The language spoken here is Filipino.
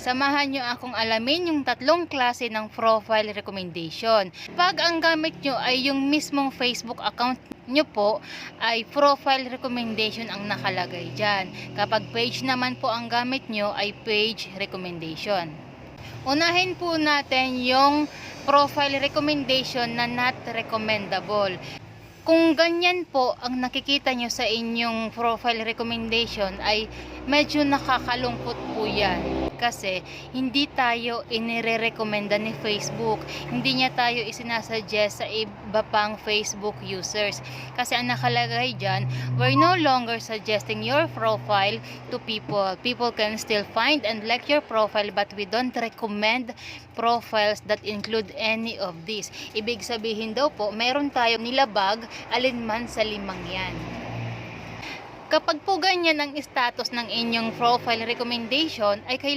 Samahan nyo akong alamin yung tatlong klase ng profile recommendation. Pag ang gamit nyo ay yung mismong Facebook account nyo po, ay profile recommendation ang nakalagay dyan. Kapag page naman po ang gamit nyo, ay page recommendation. Unahin po natin yung profile recommendation na not recommendable. Kung ganyan po ang nakikita nyo sa inyong profile recommendation, ay medyo nakakalungkot po yan. Kasi hindi tayo inire-recommenda ni Facebook. Hindi niya tayo isinasuggest sa iba pang Facebook users. Kasi ang nakalagay dyan, we're no longer suggesting your profile to people. People can still find and like your profile, but we don't recommend profiles that include any of these. Ibig sabihin daw po, meron tayong nilabag alinman sa limang yan. Kapag po ganyan ang status ng inyong profile recommendation, ay